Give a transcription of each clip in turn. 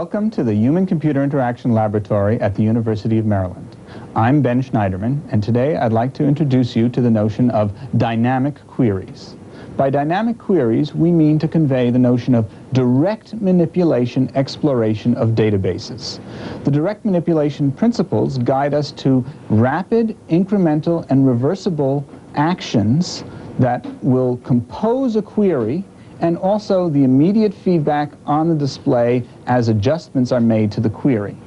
Welcome to the Human-Computer Interaction Laboratory at the University of Maryland. I'm Ben Shneiderman, and today I'd like to introduce you to the notion of dynamic queries. By dynamic queries, we mean to convey the notion of direct manipulation exploration of databases. The direct manipulation principles guide us to rapid, incremental, and reversible actions that will compose a query and also the immediate feedback on the display as adjustments are made to the query.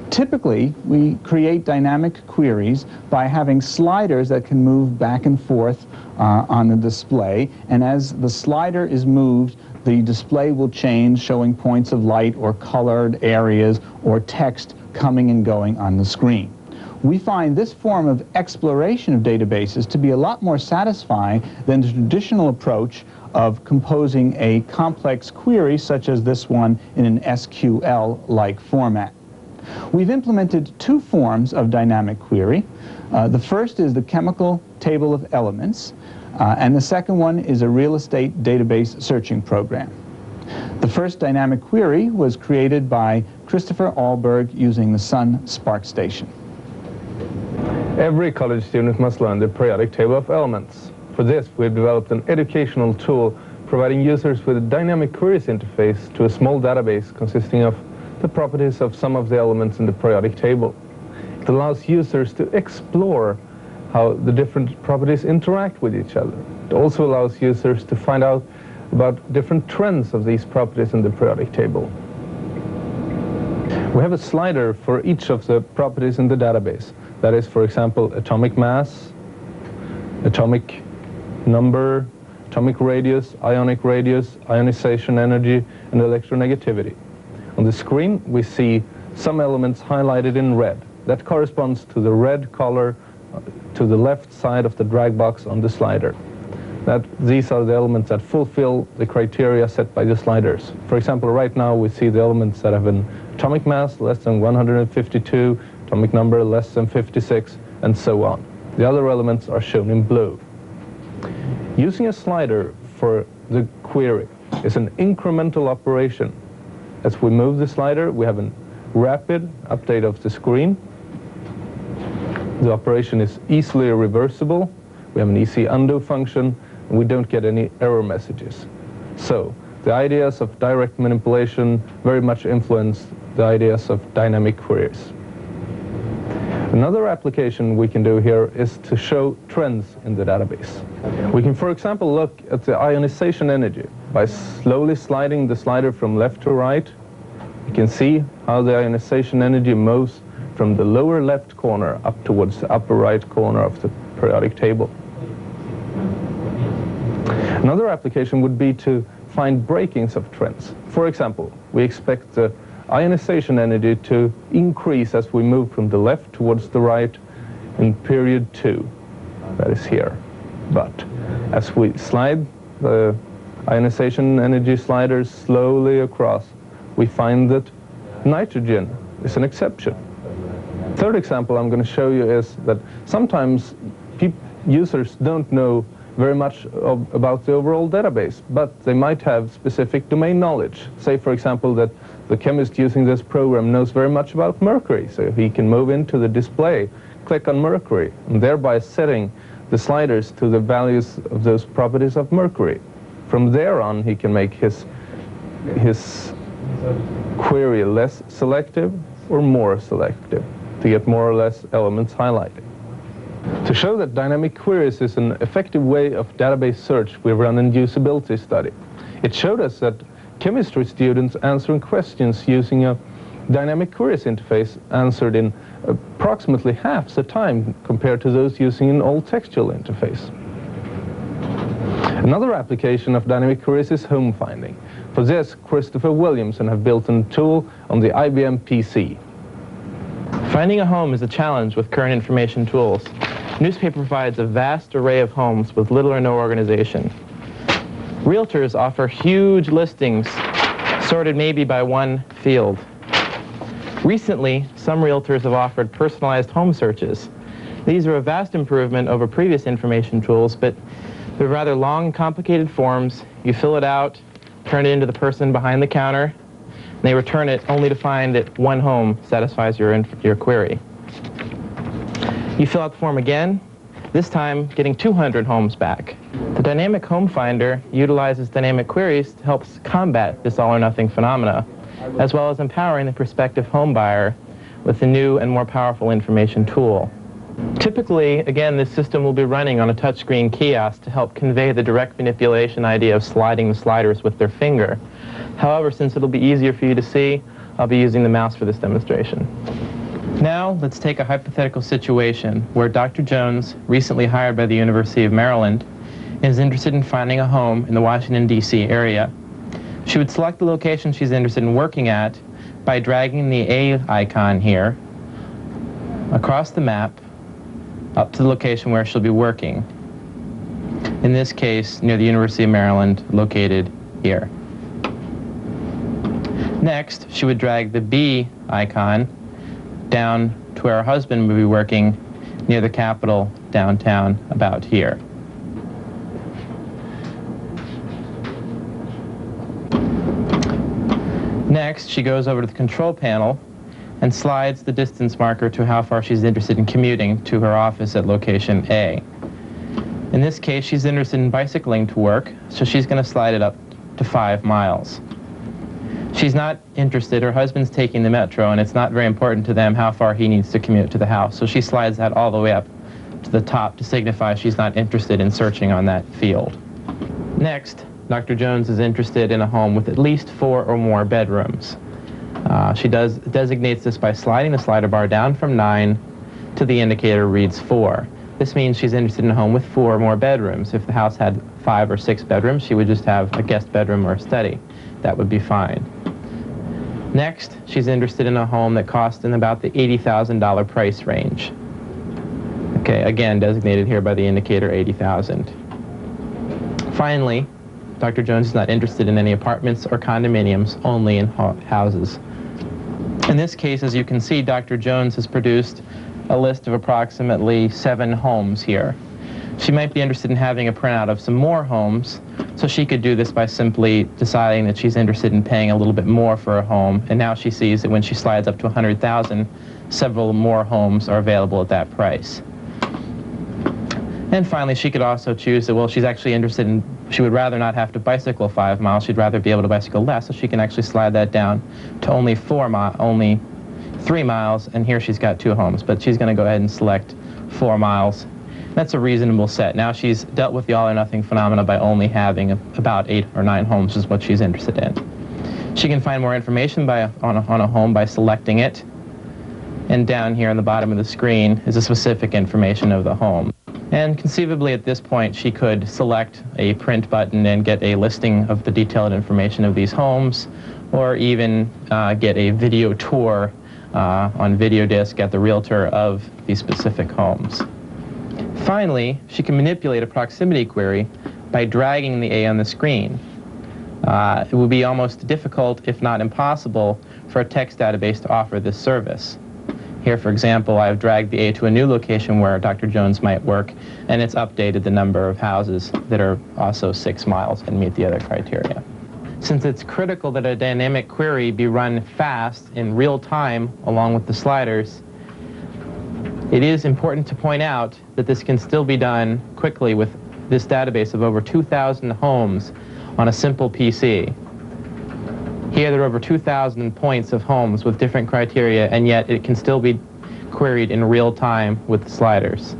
Typically, we create dynamic queries by having sliders that can move back and forth on the display, and as the slider is moved, the display will change, showing points of light or colored areas or text coming and going on the screen. We find this form of exploration of databases to be a lot more satisfying than the traditional approach of composing a complex query such as this one in an SQL-like format. We've implemented two forms of dynamic query. The first is the chemical table of elements, and the second one is a real estate database searching program. The first dynamic query was created by Christopher Ahlberg using the Sun Spark Station. Every college student must learn the periodic table of elements. For this, we've developed an educational tool providing users with a dynamic queries interface to a small database consisting of the properties of some of the elements in the periodic table. It allows users to explore how the different properties interact with each other. It also allows users to find out about different trends of these properties in the periodic table. We have a slider for each of the properties in the database. That is, for example, atomic mass, atomic number, atomic radius, ionization energy, and electronegativity. On the screen, we see some elements highlighted in red. That corresponds to the red color to the left side of the drag box on the slider. These are the elements that fulfill the criteria set by the sliders. For example, right now we see the elements that have an atomic mass less than 152, atomic number less than 56, and so on. The other elements are shown in blue. Using a slider for the query is an incremental operation. As we move the slider, we have a rapid update of the screen. The operation is easily reversible. We have an easy undo function, and we don't get any error messages. So the ideas of direct manipulation very much influence the ideas of dynamic queries. Another application we can do here is to show trends in the database. We can, for example, look at the ionization energy. By slowly sliding the slider from left to right, you can see how the ionization energy moves from the lower left corner up towards the upper right corner of the periodic table. Another application would be to find breakings of trends. For example, we expect the ionization energy to increase as we move from the left towards the right in period 2, that is here. But as we slide the ionization energy sliders slowly across, we find that nitrogen is an exception. Third example I'm going to show you is that sometimes users don't know very much about the overall database, but they might have specific domain knowledge. Say, for example, that the chemist using this program knows very much about mercury, so he can move into the display, click on mercury, and thereby setting the sliders to the values of those properties of mercury. From there on, he can make his query less selective or more selective to get more or less elements highlighted. To show that dynamic queries is an effective way of database search, we ran a usability study. It showed us that chemistry students answering questions using a dynamic queries interface answered in approximately half the time compared to those using an old textual interface. Another application of dynamic queries is home finding. For this, Christopher Williamson have built a tool on the IBM PC. Finding a home is a challenge with current information tools. Newspaper provides a vast array of homes with little or no organization. Realtors offer huge listings, sorted maybe by one field. Recently, some realtors have offered personalized home searches. These are a vast improvement over previous information tools, but they're rather long, complicated forms. You fill it out, turn it into the person behind the counter. They return it only to find that one home satisfies your query. You fill out the form again, this time getting 200 homes back. The dynamic home finder utilizes dynamic queries to help combat this all-or-nothing phenomena, as well as empowering the prospective home buyer with a new and more powerful information tool. Typically, again, this system will be running on a touchscreen kiosk to help convey the direct manipulation idea of sliding the sliders with their finger. However, since it'll be easier for you to see, I'll be using the mouse for this demonstration. Now, let's take a hypothetical situation where Dr. Jones, recently hired by the University of Maryland, is interested in finding a home in the Washington, D.C. area. She would select the location she's interested in working at by dragging the A icon here across the map up to the location where she'll be working. In this case, near the University of Maryland, located here. Next, she would drag the B icon down to where her husband would be working near the Capitol downtown, about here. Next, she goes over to the control panel and slides the distance marker to how far she's interested in commuting to her office at location A. In this case, she's interested in bicycling to work, so she's going to slide it up to 5 miles. She's not interested, her husband's taking the metro, and it's not very important to them how far he needs to commute to the house, so she slides that all the way up to the top to signify she's not interested in searching on that field. Next, Dr. Jones is interested in a home with at least 4 or more bedrooms. She designates this by sliding the slider bar down from 9 to the indicator reads 4. This means she's interested in a home with 4 or more bedrooms. If the house had 5 or 6 bedrooms, she would just have a guest bedroom or a study. That would be fine. Next, she's interested in a home that costs in about the $80,000 price range. Okay, again, designated here by the indicator 80,000. Finally, Dr. Jones is not interested in any apartments or condominiums, only in houses. In this case, as you can see, Dr. Jones has produced a list of approximately 7 homes here. She might be interested in having a printout of some more homes, so she could do this by simply deciding that she's interested in paying a little bit more for a home, and now she sees that when she slides up to 100,000, several more homes are available at that price. And finally, she could also choose that, well, she's actually interested in, she would rather not have to bicycle 5 miles, she'd rather be able to bicycle less, so she can actually slide that down to only 3 miles, and here she's got 2 homes, but she's going to go ahead and select 4 miles. That's a reasonable set. Now she's dealt with the all-or-nothing phenomena by only having about 8 or 9 homes is what she's interested in. She can find more information on a home by selecting it, and down here on the bottom of the screen is the specific information of the home. And conceivably at this point she could select a print button and get a listing of the detailed information of these homes, or even get a video tour on video disc at the realtor of these specific homes. Finally, she can manipulate a proximity query by dragging the A on the screen. It would be almost difficult, if not impossible, for a text database to offer this service. Here, for example, I've dragged the A to a new location where Dr. Jones might work, and it's updated the number of houses that are also 6 miles and meet the other criteria. Since it's critical that a dynamic query be run fast in real time along with the sliders, it is important to point out that this can still be done quickly with this database of over 2,000 homes on a simple PC. Here there are over 2,000 points of homes with different criteria, and yet it can still be queried in real time with the sliders.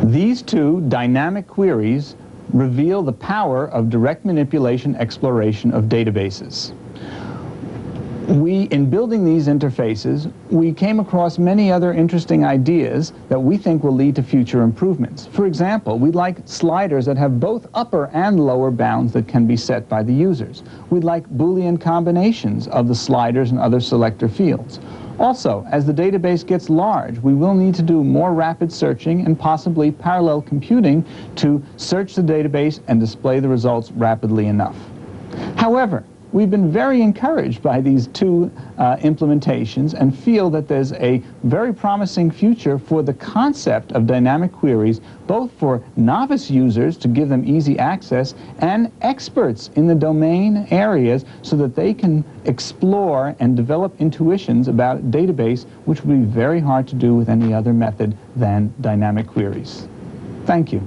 These 2 dynamic queries reveal the power of direct manipulation exploration of databases. In building these interfaces, we came across many other interesting ideas that we think will lead to future improvements. For example, we'd like sliders that have both upper and lower bounds that can be set by the users. We'd like Boolean combinations of the sliders and other selector fields. Also, as the database gets large, we will need to do more rapid searching and possibly parallel computing to search the database and display the results rapidly enough. However, we've been very encouraged by these two implementations and feel that there's a very promising future for the concept of dynamic queries, both for novice users to give them easy access and experts in the domain areas so that they can explore and develop intuitions about a database, which would be very hard to do with any other method than dynamic queries. Thank you.